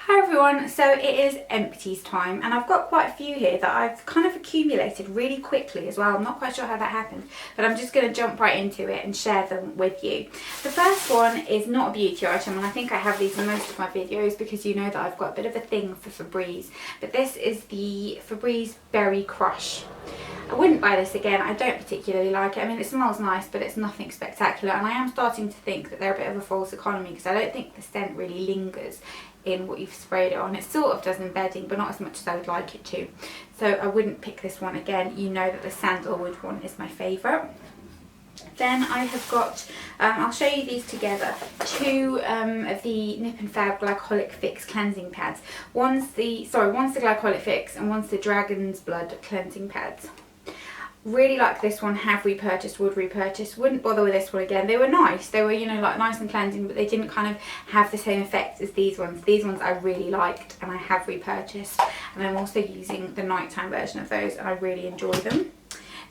Hi everyone, so it is empties time and I've got quite a few here that I've kind of accumulated really quickly as well. I'm not quite sure how that happened, but I'm just going to jump right into it and share them with you. The first one is not a beauty item, and I think I have these in most of my videos because you know that I've got a bit of a thing for Febreze, but this is the Febreze Berry Crush. I wouldn't buy this again. I don't particularly like it. I mean, it smells nice, but it's nothing spectacular, and I am starting to think that they're a bit of a false economy because I don't think the scent really lingers in what you've sprayed it on. It sort of does embedding, but not as much as I would like it to. So I wouldn't pick this one again. You know that the sandalwood one is my favourite. Then I have got, I'll show you these together, two of the Nip and Fab Glycolic Fix cleansing pads. One's the Glycolic Fix and one's the Dragon's Blood cleansing pads. Really like this one, have repurchased, would repurchase, wouldn't bother with this one again. They were nice, they were, you know, like nice and cleansing, but they didn't kind of have the same effect as these ones. These ones I really liked and I have repurchased, and I'm also using the nighttime version of those and I really enjoy them.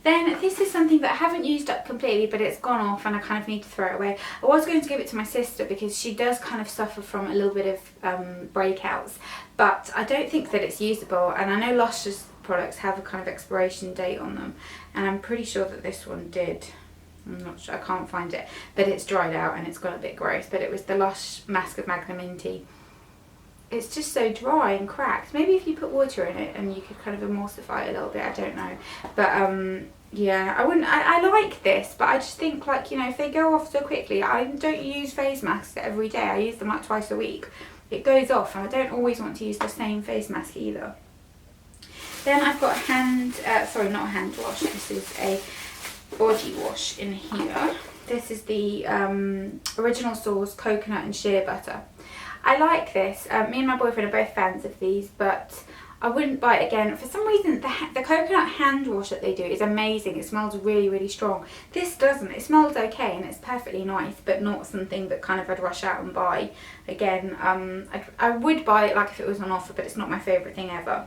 Then this is something that I haven't used up completely, but it's gone off and I kind of need to throw it away. I was going to give it to my sister because she does kind of suffer from a little bit of breakouts, but I don't think that it's usable, and I know Lush's products have a kind of expiration date on them, and I'm pretty sure that this one did. I'm not sure, I can't find it, but it's dried out and it's got a bit gross. But it was the Lush Mask of Magnanimity. It's just so dry and cracked. Maybe if you put water in it and you could kind of emulsify it a little bit, I don't know. But yeah, I like this, but I just think, like, you know, if they go off so quickly, I don't use face masks every day. I use them like twice a week. It goes off and I don't always want to use the same face mask either. Then I've got not a hand wash, this is a body wash in here. This is the Original Source Coconut and Shea Butter. I like this. Me and my boyfriend are both fans of these, but I wouldn't buy it again. For some reason, the coconut hand wash that they do is amazing. It smells really, really strong. This doesn't. It smells okay and it's perfectly nice, but not something that kind of I'd rush out and buy again. I would buy it like if it was on offer, but it's not my favourite thing ever.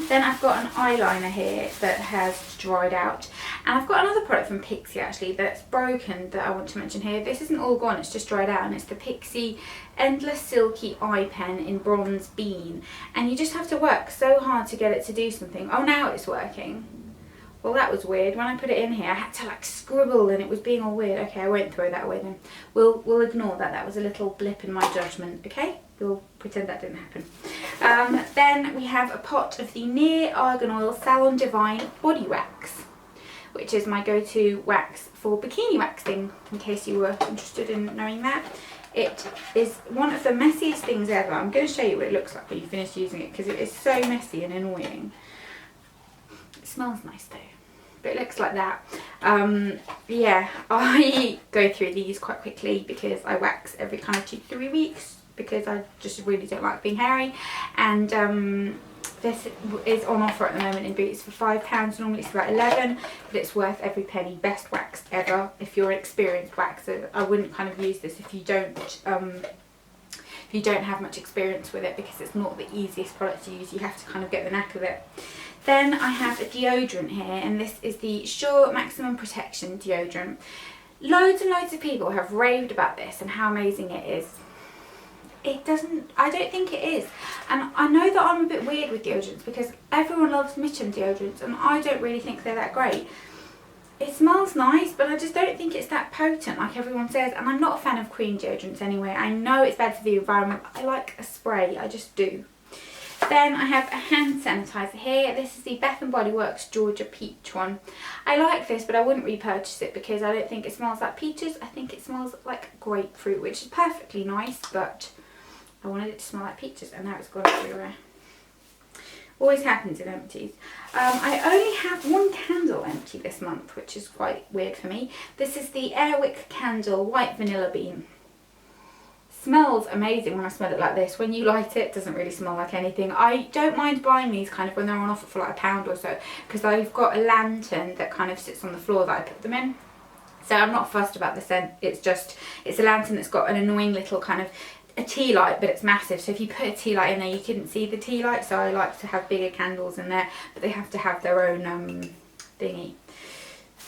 Then I've got an eyeliner here that has dried out, and I've got another product from Pixi actually that's broken that I want to mention here. This isn't all gone, it's just dried out, and it's the Pixi Endless Silky Eye Pen in Bronze Bean, and you just have to work so hard to get it to do something. Oh, now it's working. Well, that was weird. When I put it in here, I had to like scribble and it was being all weird. Okay, I won't throw that away then. We'll ignore that. That was a little blip in my judgment, okay? We'll pretend that didn't happen. Then we have a pot of the Near Argan Oil Salon Divine Body Wax, which is my go-to wax for bikini waxing, in case you were interested in knowing that. It is one of the messiest things ever. I'm going to show you what it looks like when you finish using it, because it is so messy and annoying. It smells nice though. But it looks like that. Yeah, I go through these quite quickly because I wax every kind of 2 to 3 weeks because I just really don't like being hairy. And this is on offer at the moment in Boots for £5. Normally it's about 11, but it's worth every penny. Best waxed ever if you're an experienced waxer. I wouldn't kind of use this if you don't have much experience with it, because it's not the easiest product to use. You have to kind of get the knack of it. Then I have a deodorant here, and this is the Sure Maximum Protection deodorant. Loads and loads of people have raved about this and how amazing it is. I don't think it is. And I know that I'm a bit weird with deodorants because everyone loves Mitchum deodorants and I don't really think they're that great. It smells nice, but I just don't think it's that potent like everyone says, and I'm not a fan of cream deodorants anyway. I know it's bad for the environment, but I like a spray, I just do. Then I have a hand sanitizer here. This is the Bath & Body Works Georgia Peach one. I like this, but I wouldn't repurchase it because I don't think it smells like peaches. I think it smells like grapefruit, which is perfectly nice, but I wanted it to smell like peaches and now it's gone everywhere. Always happens in empties. I only have one candle empty this month, which is quite weird for me. This is the Airwick Candle White Vanilla Bean. Smells amazing when I smell it like this. When you light it, it doesn't really smell like anything. I don't mind buying these kind of when they're on offer for like £1 or so, because I've got a lantern that kind of sits on the floor that I put them in. So I'm not fussed about the scent. It's a lantern that's got an annoying little kind of a tea light, but it's massive, so if you put a tea light in there you couldn't see the tea light, so I like to have bigger candles in there, but they have to have their own thingy.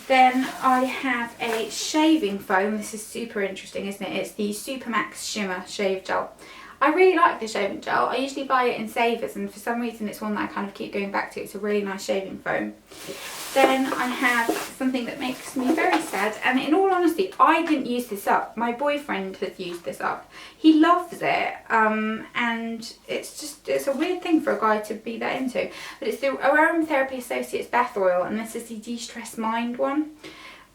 Then I have a shaving foam. This is super interesting, isn't it? It's the Supermax Shimmer Shave Gel. I really like the shaving gel. I usually buy it in Savers, and for some reason it's one that I kind of keep going back to. It's a really nice shaving foam. Then I have something that makes me very sad, and in all honesty, I didn't use this up. My boyfriend has used this up. He loves it, and it's a weird thing for a guy to be that into. But it's the Aromatherapy Associates Bath Oil, and this is the De-Stress Mind one.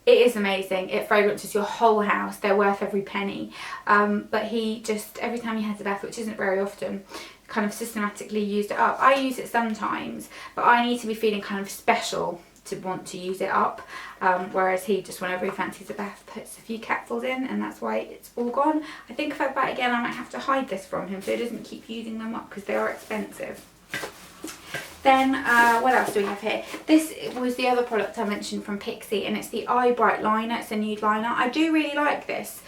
It is amazing. It fragrances your whole house. They're worth every penny. But he just, every time he has a bath, which isn't very often, kind of systematically used it up. I use it sometimes, but I need to be feeling kind of special to want to use it up, whereas he just, whenever he fancies a bath, puts a few capsules in, and that's why it's all gone. I think if I buy it again, I might have to hide this from him so he doesn't keep using them up, because they are expensive. Then what else do we have here? This was the other product I mentioned from Pixi, and it's the Eye Bright Liner. It's a nude liner. I do really like this,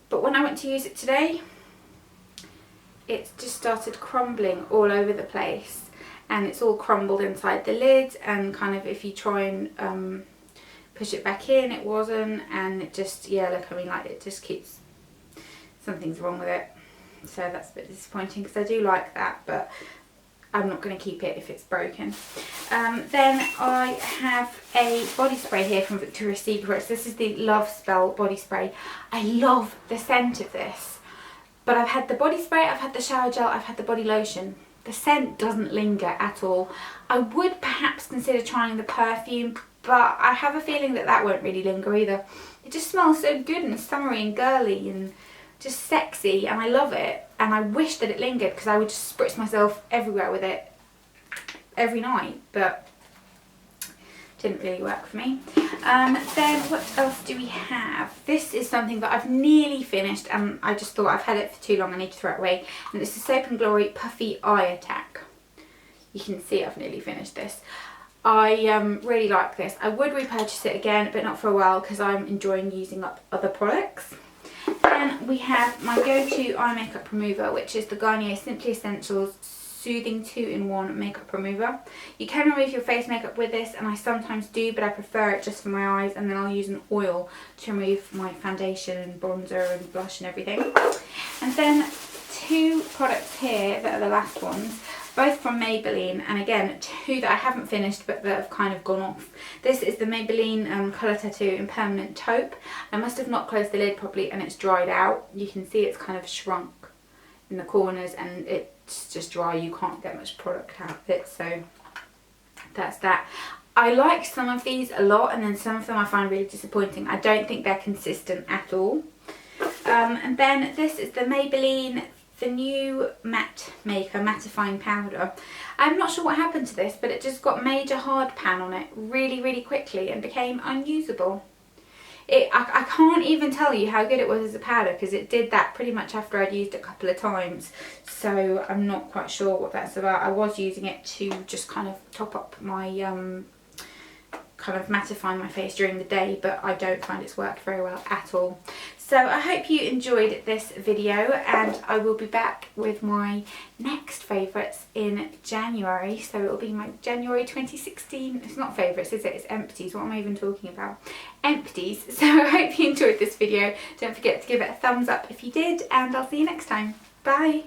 but when I went to use it today, it just started crumbling all over the place. And it's all crumbled inside the lid, and kind of if you try and push it back in, it wasn't, and it just, yeah, look, I mean, like, it just keeps, something's wrong with it. So that's a bit disappointing, because I do like that, but I'm not going to keep it if it's broken. Then I have a body spray here from Victoria's Secret. This is the Love Spell body spray. I love the scent of this, but I've had the body spray, I've had the shower gel, I've had the body lotion. The scent doesn't linger at all. I would perhaps consider trying the perfume, but I have a feeling that that won't really linger either. It just smells so good and summery and girly and just sexy, and I love it. And I wish that it lingered, because I would just spritz myself everywhere with it every night, but didn't really work for me. Then what else do we have? This is something that I've nearly finished, and I just thought I've had it for too long, I need to throw it away. And it's the Soap and Glory Puffy Eye Attack. You can see I've nearly finished this. I really like this. I would repurchase it again, but not for a while, because I'm enjoying using up other products. Then we have my go-to eye makeup remover, which is the Garnier Simply Essentials Soothing 2-in-1 Makeup Remover. You can remove your face makeup with this, and I sometimes do, but I prefer it just for my eyes, and then I'll use an oil to remove my foundation and bronzer and blush and everything. And then two products here that are the last ones, both from Maybelline, and again, two that I haven't finished but that have kind of gone off. This is the Maybelline Colour Tattoo Impermanent Taupe. I must have not closed the lid properly, and it's dried out. You can see it's kind of shrunk in the corners, and it's just dry. You can't get much product out of it, so that's that. I like some of these a lot, and then some of them I find really disappointing. I don't think they're consistent at all. And then this is the Maybelline The New Matte Maker Mattifying Powder. I'm not sure what happened to this, but it just got major hard pan on it really quickly and became unusable. I can't even tell you how good it was as a powder, because it did that pretty much after I'd used it a couple of times. So I'm not quite sure what that's about. I was using it to just kind of top up my, kind of mattify my face during the day, but I don't find it's worked very well at all. So I hope you enjoyed this video, and I will be back with my next favourites in January. So it will be my January 2016, it's not favourites, is it? It's Empties. What am I even talking about? Empties. So I hope you enjoyed this video. Don't forget to give it a thumbs up if you did, and I'll see you next time. Bye.